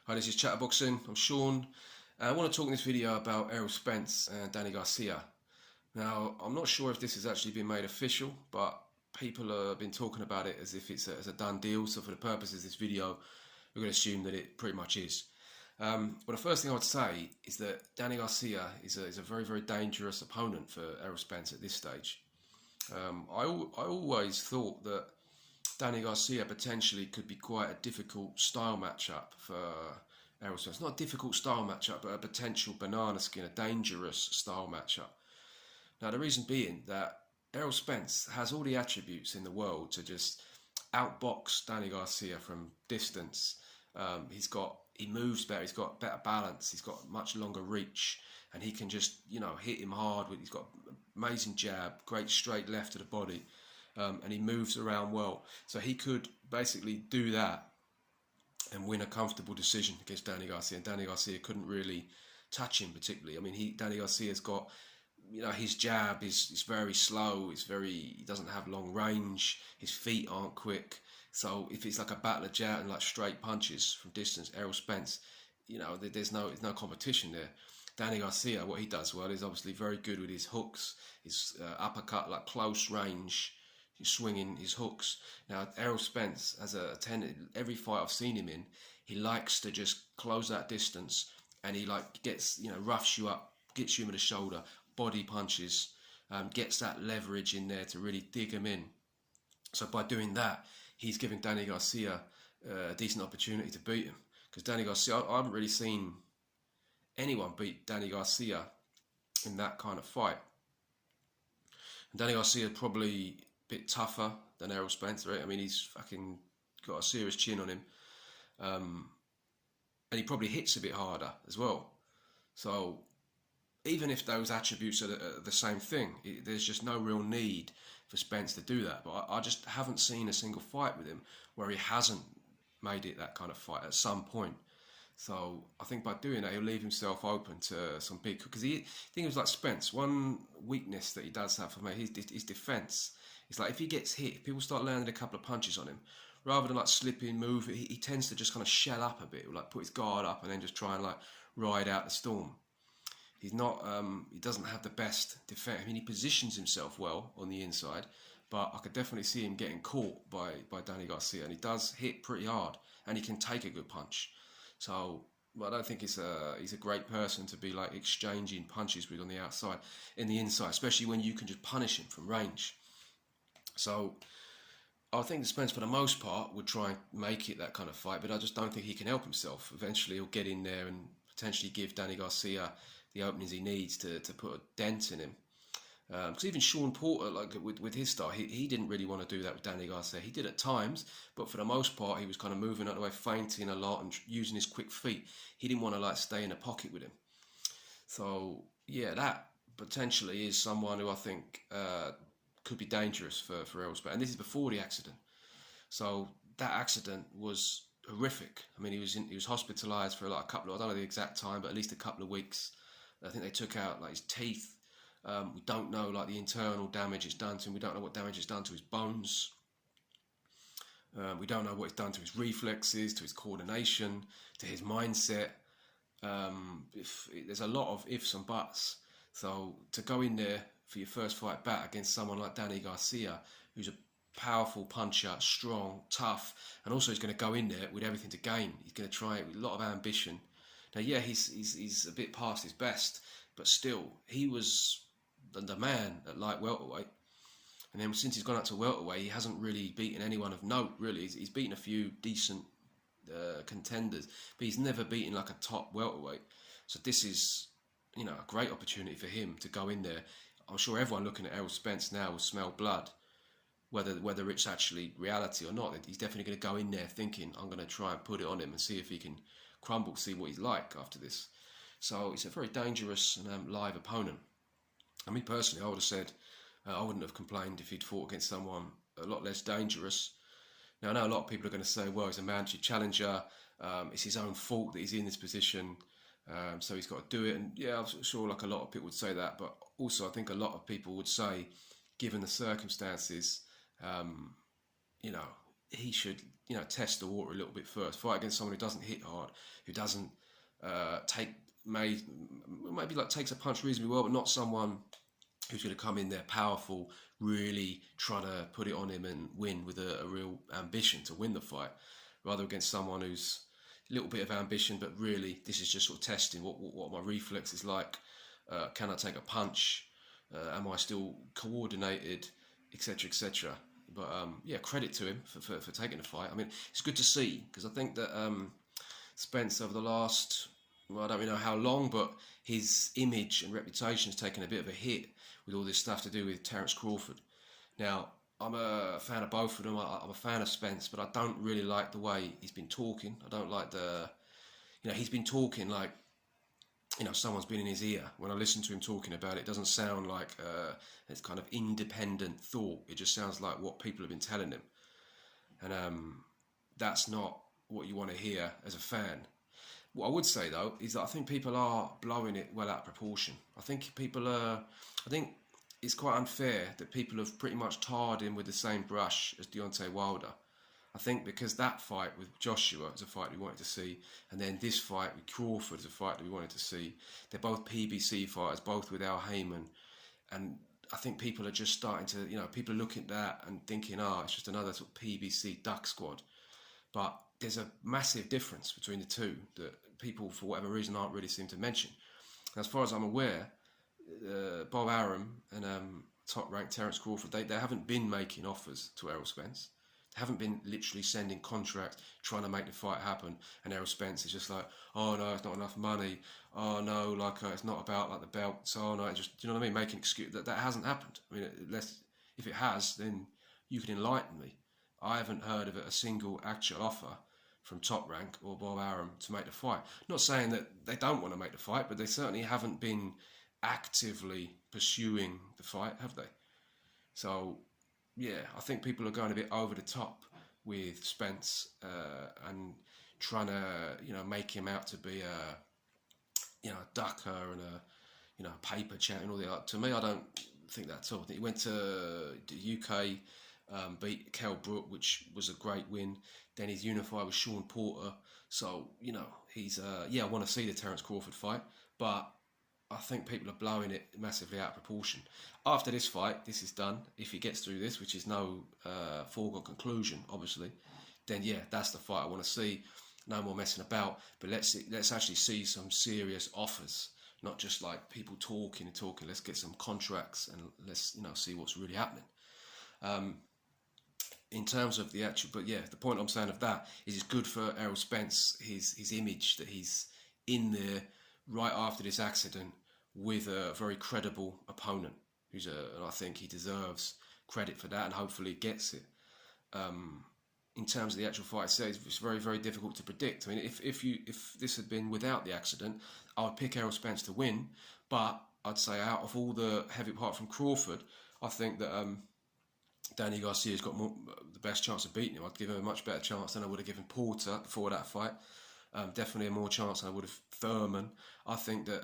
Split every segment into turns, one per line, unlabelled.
Hi, this is Chatterboxing. I'm Sean. I want to talk in this video about Errol Spence and Danny Garcia. Now, I'm not sure if this has actually been made official, but people have been talking about it as if it's a done deal. So for the purposes of this video, we're going to assume that it pretty much is. But the first thing I would say is that Danny Garcia is a very, very dangerous opponent for Errol Spence at this stage. I always thought that Danny Garcia potentially could be quite a difficult style matchup for Errol Spence. Not a difficult style matchup, but a potential banana skin, a dangerous style matchup. Now, the reason being that Errol Spence has all the attributes in the world to just outbox Danny Garcia from distance. He moves better, he's got better balance, he's got much longer reach, and he can just, hit him hard. He's got amazing jab, great straight left to the body. And he moves around well. So he could basically do that and win a comfortable decision against Danny Garcia. And Danny Garcia couldn't really touch him particularly. I mean, Danny Garcia's got, his jab is very slow. He doesn't have long range. His feet aren't quick. So if it's like a battle of jab and like straight punches from distance, Errol Spence, there's no competition there. Danny Garcia, what he does well is obviously very good with his hooks, his uppercut, like close range. He's swinging his hooks. Now, Errol Spence has a tendency, every fight I've seen him in, he likes to just close that distance, and he gets, roughs you up, gets you in with the shoulder, body punches, gets that leverage in there to really dig him in. So by doing that, he's giving Danny Garcia a decent opportunity to beat him. Because Danny Garcia, I haven't really seen anyone beat Danny Garcia in that kind of fight. And Danny Garcia probably bit tougher than Errol Spence, right? I mean, he's fucking got a serious chin on him, and he probably hits a bit harder as well. So even if those attributes are the same thing, there's just no real need for Spence to do that. But I just haven't seen a single fight with him where he hasn't made it that kind of fight at some point. So I think by doing that, he'll leave himself open to some big... Because the thing is, like Spence, one weakness that he does have for me, his defence. It's like if he gets hit, if people start landing a couple of punches on him, rather than like slipping, move, he tends to just kind of shell up a bit, like put his guard up and then just try and like ride out the storm. He's not, he doesn't have the best defense. I mean, he positions himself well on the inside, but I could definitely see him getting caught by Danny Garcia, and he does hit pretty hard, and he can take a good punch. So I don't think he's a great person to be like exchanging punches with on the outside, in the inside, especially when you can just punish him from range. So I think that Spence, for the most part, would try and make it that kind of fight, but I just don't think he can help himself. Eventually, he'll get in there and potentially give Danny Garcia the openings he needs to put a dent in him. Because even Sean Porter, like with his style, he didn't really want to do that with Danny Garcia. He did at times, but for the most part, he was kind of moving out of the way, feinting a lot and using his quick feet. He didn't want to like stay in a pocket with him. So yeah, that potentially is someone who I think could be dangerous for Errol Spence. And this is before the accident. So that accident was horrific. I mean, he was hospitalised for like a couple of, I don't know the exact time, but at least a couple of weeks. I think they took out like his teeth. We don't know like the internal damage it's done to him. We don't know what damage it's done to his bones. We don't know what it's done to his reflexes, to his coordination, to his mindset. There's a lot of ifs and buts. So to go in there for your first fight back against someone like Danny Garcia, who's a powerful puncher, strong, tough, and also he's going to go in there with everything to gain. He's going to try it with a lot of ambition. Now, yeah, he's a bit past his best, but still, he was the man at light welterweight. And then since he's gone up to welterweight, he hasn't really beaten anyone of note, really. He's beaten a few decent contenders, but he's never beaten like a top welterweight. So this is, a great opportunity for him to go in there. I'm sure everyone looking at Errol Spence now will smell blood, whether it's actually reality or not. He's definitely going to go in there thinking, I'm going to try and put it on him and see if he can crumble, see what he's like after this. So it's a very dangerous and live opponent. I mean, personally, I would have said I wouldn't have complained if he'd fought against someone a lot less dangerous. Now, I know a lot of people are going to say, well, he's a mandatory challenger. It's his own fault that he's in this position. So he's got to do it. And yeah, I'm sure like a lot of people would say that. But also I think a lot of people would say, given the circumstances, he should test the water a little bit first. Fight against someone who doesn't hit hard, who doesn't maybe like takes a punch reasonably well, but not someone who's going to come in there powerful, really trying to put it on him and win with a real ambition to win the fight, rather against someone who's a little bit of ambition, but really this is just sort of testing what my reflex is like. Can I take a punch? Am I still coordinated, etc., etc. But yeah, credit to him for taking the fight. I mean, it's good to see, because I think that Spence over the last, well, I don't really know how long, but his image and reputation has taken a bit of a hit with all this stuff to do with Terence Crawford. Now, I'm a fan of both of them. I'm a fan of Spence, but I don't really like the way he's been talking. I don't like he's been talking like, someone's been in his ear. When I listen to him talking about it, it doesn't sound like it's kind of independent thought. It just sounds like what people have been telling him. And that's not what you want to hear as a fan. What I would say, though, is that I think people are blowing it well out of proportion. I think it's quite unfair that people have pretty much tarred him with the same brush as Deontay Wilder. I think because that fight with Joshua is a fight we wanted to see, and then this fight with Crawford is a fight that we wanted to see. They're both PBC fighters, both with Al Heyman, and I think people are just starting to, people are looking at that and thinking, it's just another sort of PBC duck squad. But there's a massive difference between the two that people, for whatever reason, aren't really seem to mention. And as far as I'm aware, Bob Arum and top-ranked Terence Crawford, they haven't been making offers to Errol Spence. They haven't been literally sending contracts, trying to make the fight happen. And Errol Spence is just like, oh no, it's not enough money. Oh no, it's not about like the belts. Oh no, just, do you know what I mean? Making excuse that hasn't happened. I mean, if it has, then you can enlighten me. I haven't heard of a single actual offer from Top Rank or Bob Arum to make the fight. Not saying that they don't want to make the fight, but they certainly haven't been actively pursuing the fight, have they? So, yeah, I think people are going a bit over the top with Spence and trying to, make him out to be a ducker and a paper chat and all that. To me, I don't think that at all. I think he went to the UK, beat Kell Brook, which was a great win. Then he's unified with Sean Porter. So, he's, I want to see the Terence Crawford fight, but I think people are blowing it massively out of proportion. After this fight, this is done. If he gets through this, which is no foregone conclusion, obviously, then yeah, that's the fight I want to see. No more messing about. But let's actually see some serious offers, not just like people talking and talking. Let's get some contracts and let's see what's really happening. In terms of the actual, but yeah, the point I'm saying of that is it's good for Errol Spence, his image, that he's in there right after this accident with a very credible opponent and I think he deserves credit for that, and hopefully gets it. In terms of the actual fight itself, it's very, very difficult to predict. I mean, if this had been without the accident, I would pick Errol Spence to win, but I'd say out of all the heavy, apart from Crawford, I think that Danny Garcia's got the best chance of beating him. I'd give him a much better chance than I would have given Porter before that fight. Definitely a more chance than I would have Thurman. I think that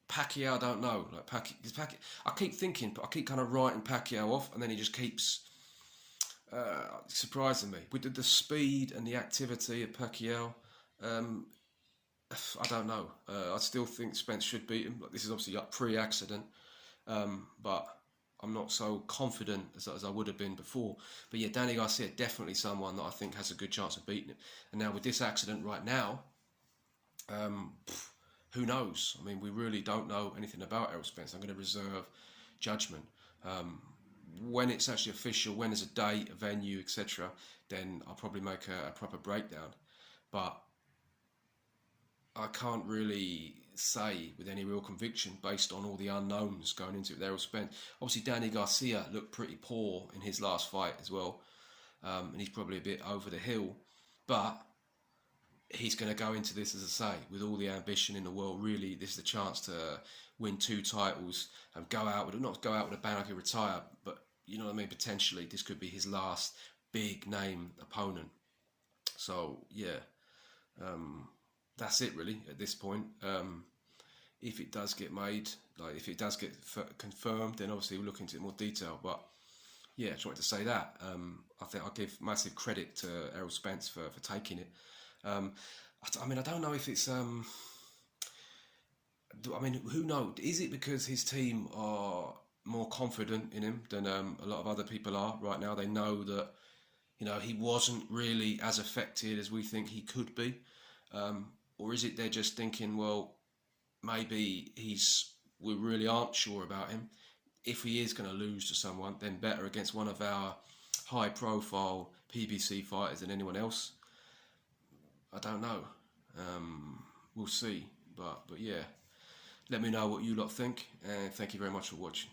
Pacquiao, I don't know. I keep thinking, but I keep kind of writing Pacquiao off, and then he just keeps surprising me with the speed and the activity of Pacquiao. I don't know. I still think Spence should beat him. This is obviously pre-accident, but I'm not so confident as I would have been before. But yeah, Danny Garcia, definitely someone that I think has a good chance of beating him. And now with this accident right now, who knows? I mean, we really don't know anything about Errol Spence. I'm going to reserve judgment. When it's actually official, when there's a date, a venue, etc., then I'll probably make a proper breakdown. But I can't really say with any real conviction based on all the unknowns going into it. Errol Spence, obviously Danny Garcia looked pretty poor in his last fight as well, and he's probably a bit over the hill, but he's going to go into this, as I say, with all the ambition in the world. Really, this is the chance to win 2 titles and not go out with a bang like he retire, but you know what I mean, potentially this could be his last big name opponent. So yeah, that's it really at this point. If it does get made, if it does get confirmed, then obviously we'll look into it in more detail. But yeah, I just wanted to say that. I think I give massive credit to Errol Spence for taking it. Um, I mean, I don't know if it's. I mean, who knows? Is it because his team are more confident in him than a lot of other people are right now? They know that he wasn't really as affected as we think he could be, or is it they're just thinking, well, maybe we really aren't sure about him. If he is going to lose to someone, then better against one of our high-profile PBC fighters than anyone else. I don't know. We'll see. But yeah, let me know what you lot think, and thank you very much for watching.